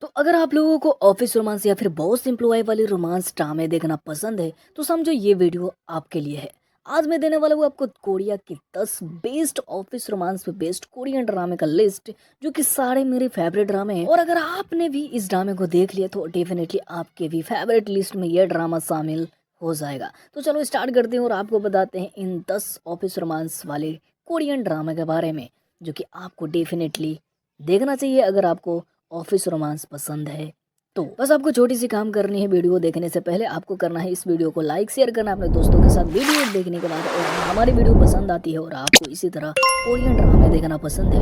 तो अगर आप लोगों को ऑफिस रोमांस या फिर बॉस एम्प्लॉय वाली रोमांस ड्रामे देखना पसंद है तो समझो ये वीडियो आपके लिए है। आज मैं देने वाला हूँ आपको कोरिया की 10 बेस्ट ऑफिस रोमांस पे बेस्ट कोरियन ड्रामे का लिस्ट, जो कि सारे मेरे फेवरेट ड्रामे हैं। और अगर आपने भी इस ड्रामे को देख लिया तो डेफिनेटली आपके भी फेवरेट लिस्ट में यह ड्रामा शामिल हो जाएगा। तो चलो स्टार्ट करते हैं और आपको बताते हैं इन 10 ऑफिस रोमांस वाले कोरियन ड्रामे के बारे में, जो कि आपको डेफिनेटली देखना चाहिए अगर आपको ऑफिस रोमांस पसंद है। तो बस आपको छोटी सी काम करनी है। वीडियो देखने से पहले आपको करना है इस वीडियो को लाइक शेयर करना अपने दोस्तों के साथ। वीडियो देखने के बाद और हमारी वीडियो पसंद आती है और आपको इसी तरह कोरियन ड्रामे देखना पसंद है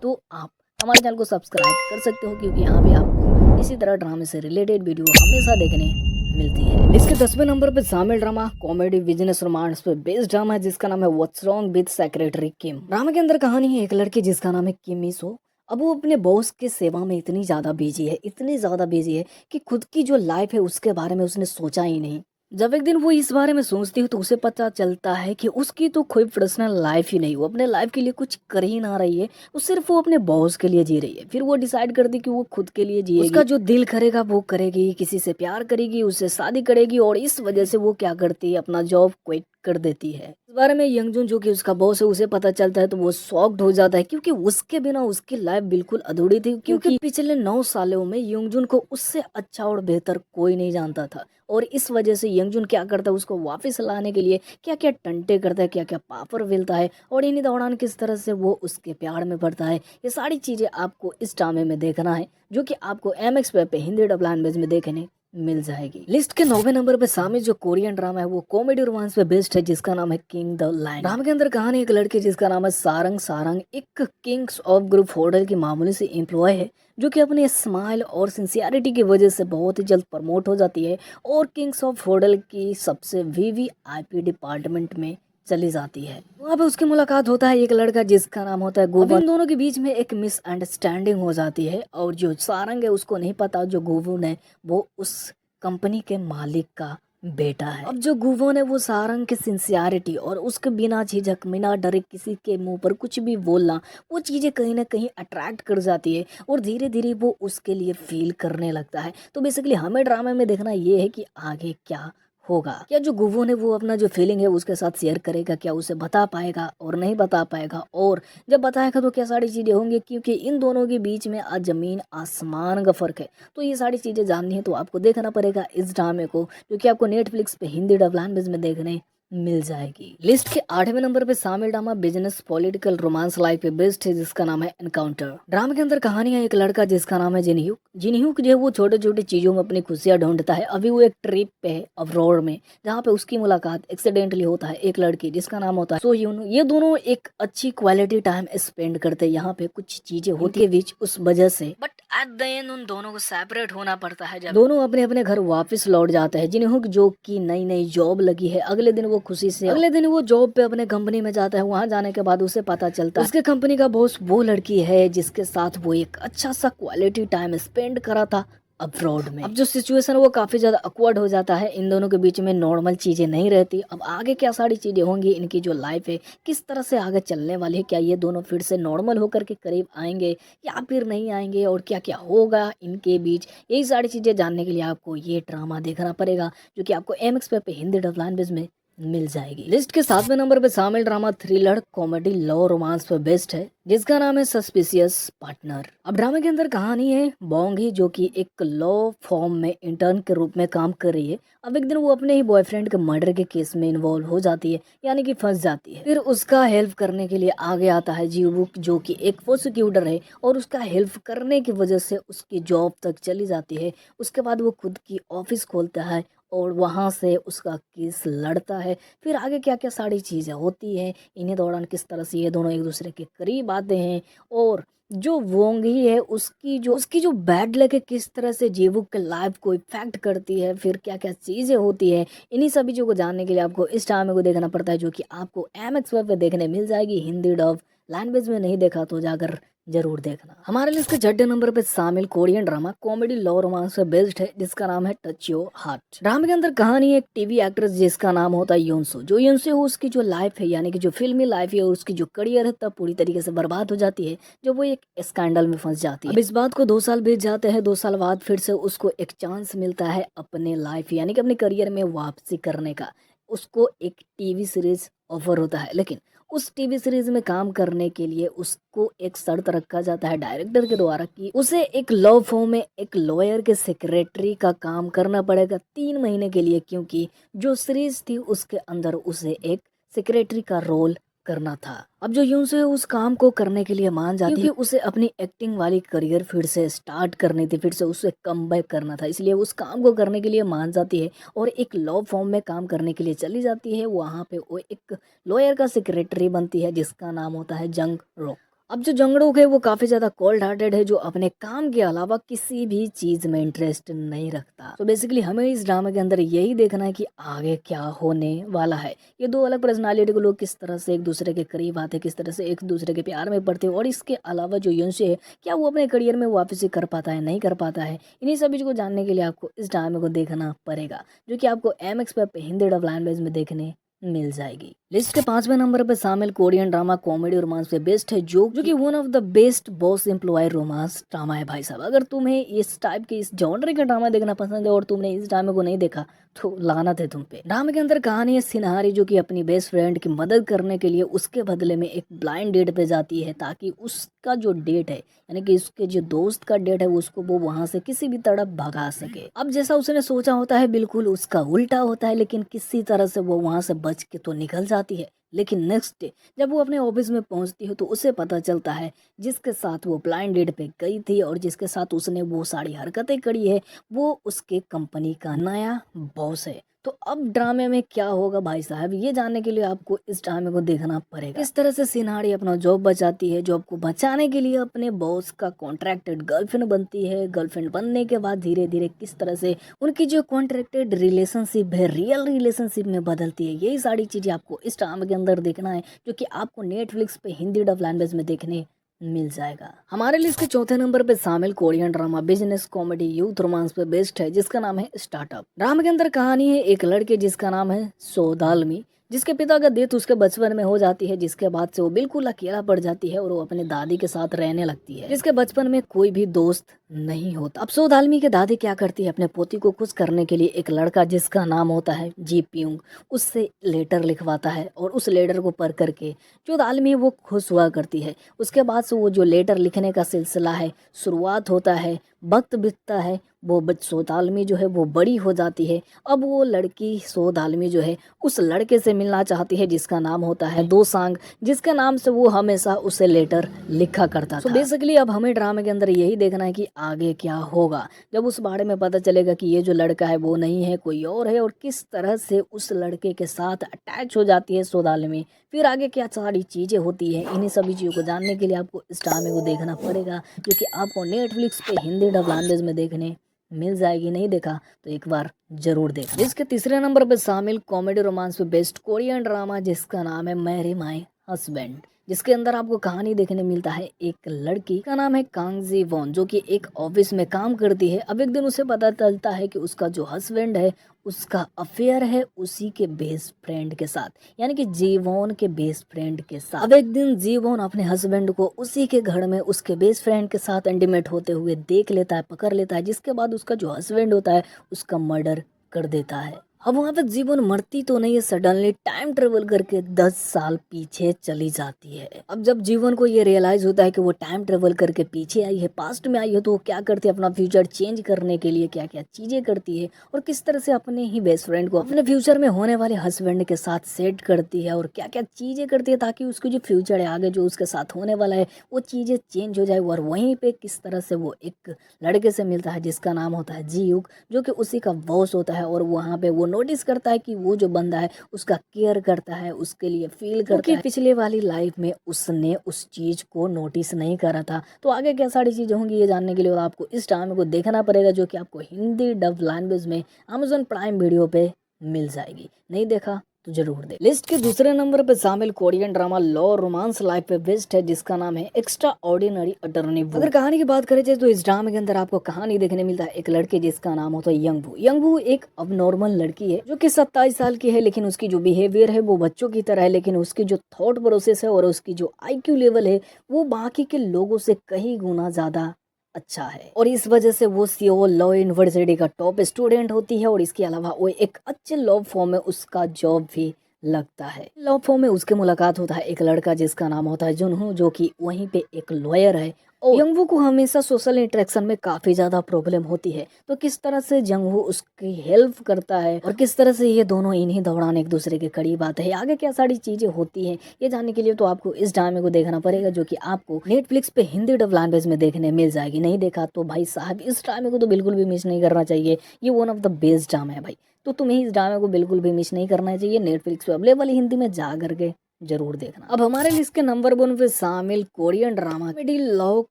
तो आप हमारे चैनल को सब्सक्राइब कर सकते हो, क्योंकि यहाँ पे आपको इसी तरह ड्रामे से रिलेटेड वीडियो हमेशा देखने मिलती है। इसके 10वें नंबर पे शामिल ड्रामा कॉमेडी बिजनेस रोमांस पे बेस्ड ड्रामा है जिसका नाम है what's wrong with secretary Kim. Drama के अंदर कहानी है एक लड़के जिसका नाम है किम मिसो। अब वो अपने बॉस के सेवा में इतनी ज़्यादा बिजी है, इतनी ज़्यादा बिजी है कि खुद की जो लाइफ है उसके बारे में उसने सोचा ही नहीं। जब एक दिन वो इस बारे में सोचती है तो उसे पता चलता है कि उसकी तो कोई पर्सनल लाइफ ही नहीं, वो अपने लाइफ के लिए कुछ कर ही ना रही है, वो सिर्फ वो अपने बॉस के लिए जी रही है। फिर वो डिसाइड करती कि वो खुद के लिए जिएगी, उसका जो दिल करेगा वो करेगी, किसी से प्यार करेगी, उससे शादी करेगी। और इस वजह से वो क्या करती है, अपना जॉब क्विट कर देती है। इस बारे में यंगजून जो कि उसका बॉस है उसे पता चलता है तो वो शॉक्ड हो जाता है, क्योंकि उसके बिना उसकी लाइफ बिल्कुल अधूरी थी। क्योंकि पिछले 9 सालों में यंगजून को उससे अच्छा और बेहतर कोई नहीं जानता था। और इस वजह से यंगजून क्या करता है, उसको वापस लाने के लिए क्या क्या टंटे करता है, क्या क्या पावर मिलता है, और इन्हीं दौरान किस तरह से वो उसके प्यार में पड़ता है। ये सारी चीजें आपको इस ड्रामे में देखना है, जो कि आपको MX पे हिंदी डब लैंग्वेज में देखने मिल जाएगी। लिस्ट के 9वें नंबर पे शामिल जो कोरियन ड्रामा है वो कॉमेडी रोमांस पे बेस्ड है जिसका नाम है किंग द लायन। ड्रामा के अंदर कहानी एक लड़के जिसका नाम है सारंग। सारंग एक किंग्स ऑफ ग्रुप होटल की मामूली सी एम्प्लॉय है, जो कि अपने स्माइल और सिंसियरिटी की वजह से बहुत ही जल्द प्रमोट हो जाती है और किंग्स ऑफ होटल की सबसे VVIP डिपार्टमेंट में चली जाती है। वहाँ पे उसकी मुलाकात होता है एक लड़का जिसका नाम होता है गोवन। इन दोनों के बीच में एक मिसअंडरस्टैंडिंग हो जाती है और जो सारंग है उसको नहीं पता जो गोवन है वो उस कंपनी के मालिक का बेटा है। अब जो गुवोन है वो सारंग की सिंसियरिटी और उसके बिना झिझक बिना डरे किसी के मुंह पर कुछ भी बोलना, वो चीजें कहीं ना कहीं अट्रैक्ट कर जाती है और धीरे धीरे वो उसके लिए फील करने लगता है। तो बेसिकली हमें ड्रामे में देखना ये है कि आगे क्या होगा। क्या जो गुवोन है वो अपना जो फीलिंग है उसके साथ शेयर करेगा, क्या उसे बता पाएगा और नहीं बता पाएगा, और जब बताएगा तो क्या सारी चीजें होंगी, क्योंकि इन दोनों के बीच में आज जमीन आसमान का फर्क है। तो ये सारी चीजें जाननी है तो आपको देखना पड़ेगा इस ड्रामे को, जो कि आपको नेटफ्लिक्स पे हिंदी डब लैंग्वेज में देखने मिल जाएगी। लिस्ट के 8वें नंबर पे शामिल drama business political romance life पे बेस्ट है जिसका नाम है एनकाउंटर। ड्रामा के अंदर कहानी है एक लड़का जिसका नाम है जिनह्यूक। जिनह्यूक जो है वो छोटे छोटे चीजों में अपनी खुशियां ढूंढता है। अभी वो एक ट्रिप पे है अब्रॉड में, जहाँ पे उसकी मुलाकात एक्सीडेंटली होता है एक लड़की जिसका नाम होता है सो यून। ये दोनों एक अच्छी क्वालिटी टाइम स्पेंड करते हैं। यहाँ पे कुछ चीजें होती है बीच उस वजह से, बट एट द एंड उन दोनों को सेपरेट होना पड़ता है। जब दोनों अपने अपने घर वापस लौट जाते हैं, जिनह्यूक जो कि नई नई जॉब लगी है, अगले दिन वो खुशी से अगले दिन वो जॉब पे अपने कंपनी में जाता है। वहां जाने के बाद उसे पता चलता है उसके कंपनी का बॉस वो लड़की है जिसके साथ वो एक अच्छा सा क्वालिटी टाइम स्पेंड करा था अब्रॉड में। अब जो सिचुएशन है वो काफी ज्यादा अक्वर्ड हो जाता है, इन दोनों के बीच में नॉर्मल चीजें नहीं रहती। अब आगे क्या सारी चीजें होंगी, इनकी जो लाइफ है किस तरह से आगे चलने वाली है, क्या ये दोनों फिर से नॉर्मल होकर के करीब आएंगे या फिर नहीं आएंगे, और क्या क्या होगा इनके बीच, यही सारी चीजें जानने के लिए आपको ये ड्रामा देखना पड़ेगा, जो कि आपको MX पे हिंदी डब लैंग्वेज में मिल जाएगी। लिस्ट के 7वें नंबर पे शामिल drama thriller comedy love romance पे बेस्ट है जिसका नाम है सस्पिशियस पार्टनर। अब ड्रामा के अंदर कहानी है बॉन्ग ही, जो कि एक लॉ फॉर्म में इंटर्न के रूप में काम कर रही है। अब एक दिन वो अपने ही बॉयफ्रेंड के मर्डर के केस में इन्वॉल्व हो जाती है, यानी कि फंस जाती है। फिर उसका हेल्प करने के लिए आगे आता है जीवुक, जो कि एक प्रोसिक्यूटर है, और उसका हेल्प करने की वजह से उसकी जॉब तक चली जाती है। उसके बाद वो खुद की ऑफिस खोलता है और वहां से उसका केस लड़ता है। फिर आगे क्या क्या सारी चीजें होती हैं, इन्हीं दौरान किस तरह से ये दोनों एक दूसरे के करीब आते हैं, और जो वोंगी है उसकी जो बैड लक है किस तरह से जेवुक के लाइफ को इफेक्ट करती है, फिर क्या क्या चीजें होती है, इन्हीं सभी चीजों को जानने के लिए आपको इस ड्रामे को देखना पड़ता है, जो कि आपको MX पे देखने मिल जाएगी हिंदी डब लैंग्वेज में। नहीं देखा तो जाकर जरूर देखना। हमारे लिस्ट के छठे नंबर पे शामिल Korean drama comedy love romance से बेस्ड है जिसका नाम है टच योर हार्ट। ड्रामा के अंदर कहानी है एक टीवी एक्ट्रेस जिसका नाम होता है योनसो। जो योनसो हो उसकी जो लाइफ है यानी कि जो फिल्मी लाइफ है और उसकी जो करियर है तब पूरी तरीके से बर्बाद हो जाती है जब वो एक स्कैंडल में फंस जाती है। अब इस बात को 2 साल बीत जाते हैं। 2 साल बाद फिर से उसको एक चांस मिलता है अपने लाइफ यानी कि अपने करियर में वापसी करने का। उसको एक टीवी सीरीज ऑफर होता है लेकिन उस टीवी सीरीज में काम करने के लिए उसको एक शर्त रखा जाता है डायरेक्टर के द्वारा कि उसे एक लॉ फॉर्म में एक लॉयर के सेक्रेटरी का काम करना पड़ेगा 3 महीने के लिए, क्योंकि जो सीरीज थी उसके अंदर उसे एक सेक्रेटरी का रोल करना था। अब जो यूं से उस काम को करने के लिए मान जाती है क्योंकि उसे अपनी एक्टिंग वाली करियर फिर से स्टार्ट करनी थी, फिर से उसे कमबैक करना था, इसलिए उस काम को करने के लिए मान जाती है और एक लॉ फॉर्म में काम करने के लिए चली जाती है। वहाँ पे वो एक लॉयर का सेक्रेटरी बनती है जिसका नाम होता है जंग रो। अब जो जंगड़ोक है वो काफी ज्यादा कोल्ड हार्टेड है, जो अपने काम के अलावा किसी भी चीज में इंटरेस्ट नहीं रखता। तो बेसिकली हमें इस ड्रामा के अंदर यही देखना है कि आगे क्या होने वाला है। ये दो अलग पर्सनालिटी के लोग किस तरह से एक दूसरे के करीब आते, किस तरह से एक दूसरे के प्यार में पड़ते, और इसके अलावा जो यंश है क्या वो अपने करियर में वापसी कर पाता है नहीं कर पाता है। इन्हीं सभी चीज को जानने के लिए आपको इस ड्रामे को देखना पड़ेगा, जो कि आपको MX पे हिंदी डब लैंग्वेज में देखने मिल जाएगी। लिस्ट के 5वें नंबर पर शामिल कोरियन ड्रामा कॉमेडी रोमांस पे बेस्ट है जो कि one of the best boss employ romance drama है। भाई साहब, अगर तुम्हें इस टाइप के इस जॉनर का ड्रामा देखना पसंद है और तुमने इस ड्रामे को नहीं देखा तो लानत है तुम पे। ड्रामे के अंदर कहानी है सिन्हारी जो कि अपनी बेस्ट फ्रेंड की मदद करने के लिए उसके बदले में एक ब्लाइंड डेट पे जाती है ताकि उसका जो डेट है यानी कि उसके जो दोस्त का डेट है उसको वो वहां से किसी भी तरह भगा सके। अब जैसा उसने सोचा होता है बिल्कुल उसका उल्टा होता है, लेकिन किसी तरह से वो वहां से बच के तो निकल जाती है। लेकिन नेक्स्ट डे जब वो अपने ऑफिस में पहुंचती है तो उसे पता चलता है जिसके साथ वो ब्लाइंड डेट पे गई थी और जिसके साथ उसने वो सारी हरकतें करी है वो उसके कंपनी का नया बॉस है। तो अब ड्रामे में क्या होगा भाई साहब, ये जानने के लिए आपको इस ड्रामे को देखना पड़ेगा। इस तरह से सिनारी अपना जॉब बचाती है, जॉब को बचाने के लिए अपने बॉस का कॉन्ट्रैक्टेड गर्लफ्रेंड बनती है। गर्लफ्रेंड बनने के बाद धीरे धीरे किस तरह से उनकी जो कॉन्ट्रैक्टेड रिलेशनशिप है रियल रिलेशनशिप में बदलती है, यही सारी चीजें आपको इस ड्रामे के अंदर देखना है, जो कि आपको नेटफ्लिक्स पे हिंदी डब लैंग्वेज में देखने मिल जाएगा। हमारे लिस्ट के चौथे नंबर पे शामिल Korean drama business comedy youth romance पे बेस्ड है जिसका नाम है स्टार्टअप। ड्रामा के अंदर कहानी है एक लड़के जिसका नाम है सोदालमी, जिसके पिता का डेथ उसके बचपन में हो जाती है, जिसके बाद से वो बिल्कुल अकेला पड़ जाती है और वो अपनी दादी के साथ रहने लगती है, जिसके बचपन में कोई भी दोस्त नहीं होता। अब सोदालमी के दादी क्या करती है, अपने पोती को खुश करने के लिए एक लड़का जिसका नाम होता है जी प्यूंग उससे लेटर लिखवाता है और उस लेटर को पढ़ करके जो दालमी वो खुश हुआ करती है। उसके बाद से वो जो लेटर लिखने का सिलसिला है शुरुआत होता है, वक्त बीतता है, वो सोदालमी जो है वो बड़ी हो जाती है। अब वो लड़की सोदालमी जो है उस लड़के से मिलना चाहती है जिसका नाम होता है दोसांग, जिसके नाम से वो हमेशा उसे लेटर लिखा करता था। बेसिकली अब हमें ड्रामे के अंदर यही देखना है कि आगे क्या होगा जब उस बारे में पता चलेगा कि ये जो लड़का है वो नहीं है कोई और है, और किस तरह से उस लड़के के साथ अटैच हो जाती है सोदालमी, फिर आगे क्या सारी चीजें होती है। इन्हीं सभी चीजों को जानने के लिए आपको इस ड्रामे को देखना पड़ेगा, जो कि आपको नेटफ्लिक्स पे हिंदी डब लैंग्वेज में देखने मिल जाएगी। नहीं देखा तो एक बार जरूर देखा। इसके तीसरे नंबर पर शामिल कॉमेडी रोमांस पे बेस्ट कोरियन ड्रामा जिसका नाम है मैरी माय हस्बैंड, जिसके अंदर आपको कहानी देखने मिलता है एक लड़की का नाम है कांग जी वॉन जो कि एक ऑफिस में काम करती है। अब एक दिन उसे पता चलता है कि उसका जो हस्बैंड है उसका अफेयर है उसी के बेस्ट फ्रेंड के साथ, यानी कि जीवोन के बेस्ट फ्रेंड के साथ। अब एक दिन जीवोन अपने हस्बैंड को उसी के घर में उसके बेस्ट फ्रेंड के साथ इंटीमेट होते हुए देख लेता है, पकड़ लेता है, जिसके बाद उसका जो हस्बैंड होता है उसका मर्डर कर देता है। अब वहाँ पे जीवन मरती तो नहीं है, सडनली टाइम ट्रेवल करके 10 साल पीछे चली जाती है। अब जब जीवन को ये रियलाइज होता है कि वो टाइम ट्रेवल करके पीछे आई है, पास्ट में आई है, तो वो क्या करती है अपना फ्यूचर चेंज करने के लिए क्या क्या चीजें करती है और किस तरह से अपने ही बेस्ट फ्रेंड को अपने फ्यूचर में होने वाले हस्बैंड के साथ सेट करती है और क्या क्या चीजें करती है ताकि उसकी जो फ्यूचर है आगे जो उसके साथ होने वाला है वो चीजें चेंज हो जाए। और वहीं पे किस तरह से वो एक लड़के से मिलता है जिसका नाम होता है जीयुक, जो कि उसी का बॉस होता है, और वहाँ पे वो नोटिस करता है कि वो जो बंदा है उसका केयर करता है, उसके लिए फील करता है। पिछले वाली लाइफ में उसने उस चीज को नोटिस नहीं करा था। तो आगे क्या सारी चीजें होंगी ये जानने के लिए आपको इस ड्रामे को देखना पड़ेगा, जो कि आपको हिंदी डब लैंग्वेज में Amazon प्राइम वीडियो पे मिल जाएगी। नहीं देखा तो जरूर दे। लिस्ट के दूसरे नंबर पर शामिल Korean drama law romance life पे बेस्ड है, जिसका नाम है एक्स्ट्रा ऑर्डिनरी अटर्नी वू। अगर कहानी की बात करें तो इस ड्रामे के अंदर आपको कहानी देखने मिलता है एक लड़के जिसका नाम होता है यंगवू। यंगवू एक अब नॉर्मल लड़की है जो कि 27 साल की है, लेकिन उसकी जो बिहेवियर है वो बच्चों की तरह है, लेकिन उसकी जो थॉट प्रोसेस है और उसकी जो IQ लेवल है वो बाकी के लोगों से कई गुना ज्यादा अच्छा है। और इस वजह से वो सियोल लॉ यूनिवर्सिटी का टॉप स्टूडेंट होती है, और इसके अलावा वो एक अच्छे लॉ फॉर्म में उसका जॉब भी लगता है। लॉ फॉर्म में उसके मुलाकात होता है एक लड़का जिसका नाम होता है जुनहो, जो कि वहीं पे एक लॉयर है। और जंगवू को हमेशा सोशल इंटरेक्शन में काफी ज्यादा प्रॉब्लम होती है, तो किस तरह से जंगवू उसकी हेल्प करता है और किस तरह से ये दोनों इन्हीं दौरान एक दूसरे के करीब आते हैं, आगे क्या सारी चीजें होती हैं, ये जानने के लिए तो आपको इस ड्रामे को देखना पड़ेगा, जो कि आपको नेटफ्लिक्स पे हिंदी डब लैंग्वेज में देखने मिल जाएगी। नहीं देखा तो भाई साहब इस ड्रामे को तो बिल्कुल भी मिस नहीं करना चाहिए, ये one of the best drama है भाई। तो तुम्हें इस ड्रामे को बिल्कुल भी मिस नहीं करना चाहिए, नेटफ्लिक्स पे अवेलेबल हिंदी में जा करके जरूर देखना। अब हमारे लिस्ट के नंबर 1 पे शामिल Korean drama comedy love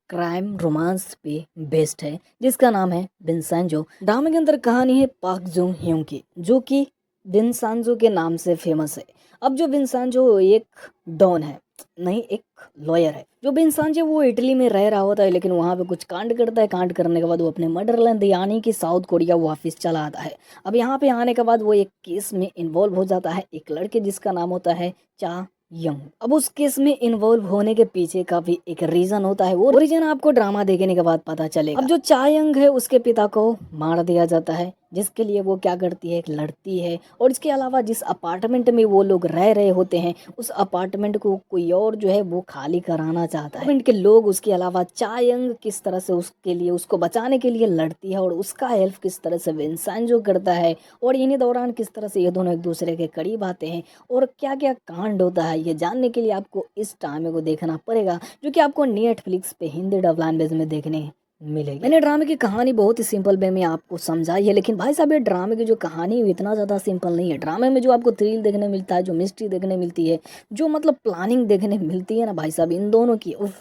crime romance पे बेस्ड है, जिसका नाम है विंसेंजो। ड्रामे के अंदर कहानी है पाक जुंग ह्यूंग की, जो कि विंसेंजो के नाम से फेमस है। अब जो विंसेंजो एक डॉन है, नहीं एक लॉयर है। जो विंसेंजो वो इटली में रह रहा होता है, लेकिन वहां पे कुछ कांड करता है। कांड करने के बाद वो अपने मदरलैंड यानी कि साउथ कोरिया वापस चला आता है। अब यहाँ पे आने के बाद वो एक केस में इन्वॉल्व हो जाता है एक लड़के जिसका नाम होता है चा यंग। अब उस केस में इन्वॉल्व होने के पीछे का भी एक रीजन होता है, वो रीजन आपको ड्रामा देखने के बाद पता चलेगा। अब जो चा यंग है उसके पिता को मार दिया जाता है, जिसके लिए वो क्या करती है, एक लड़ती है। और इसके अलावा जिस अपार्टमेंट में वो लोग रह रहे होते हैं, उस अपार्टमेंट को कोई और जो है वो खाली कराना चाहता है। अपार्टमेंट के लोग उसके अलावा चा यंग किस तरह से उसके लिए, उसको बचाने के लिए लड़ती है, और उसका हेल्प किस तरह से विंसेंजो करता है, और इन्हीं दौरान किस तरह से ये दोनों एक दूसरे के करीब आते हैं, और क्या क्या कांड होता है, ये जानने के लिए आपको इस ड्रामे को देखना पड़ेगा, जो कि आपको नेटफ्लिक्स पे हिंदी डब लैंग्वेज में देखने मिलेगी। मैंने ड्रामे की कहानी बहुत ही सिंपल वे में आपको समझाई है, लेकिन भाई साहब ये ड्रामे की जो कहानी है इतना ज़्यादा सिंपल नहीं है। ड्रामे में जो आपको थ्रिल देखने मिलता है, जो मिस्ट्री देखने मिलती है, जो मतलब प्लानिंग देखने मिलती है ना भाई साहब, इन दोनों की उफ,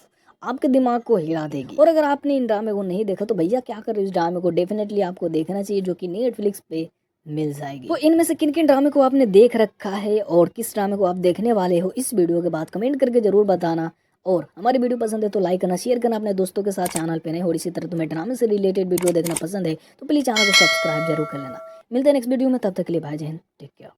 आपके दिमाग को हिला देगी। और अगर आपने इन ड्रामे को नहीं देखा तो भैया क्या कर रहे हो, इस ड्रामे को डेफिनेटली आपको देखना चाहिए, जो कि नेटफ्लिक्स पे मिल जाएगी। तो इनमें से किन किन ड्रामे को आपने देख रखा है और किस ड्रामे को आप देखने वाले हो, इस वीडियो के बाद कमेंट करके जरूर बताना। और हमारी वीडियो पसंद है तो लाइक करना, शेयर करना अपने दोस्तों के साथ चैनल पे नहीं। और इसी तरह तुम्हें ड्रामे से रिलेटेड वीडियो देखना पसंद है तो प्लीज चैनल को सब्सक्राइब जरूर कर लेना। मिलते हैं नेक्स्ट वीडियो में, तब तक के लिए भाई जय हिंद, टेक केयर।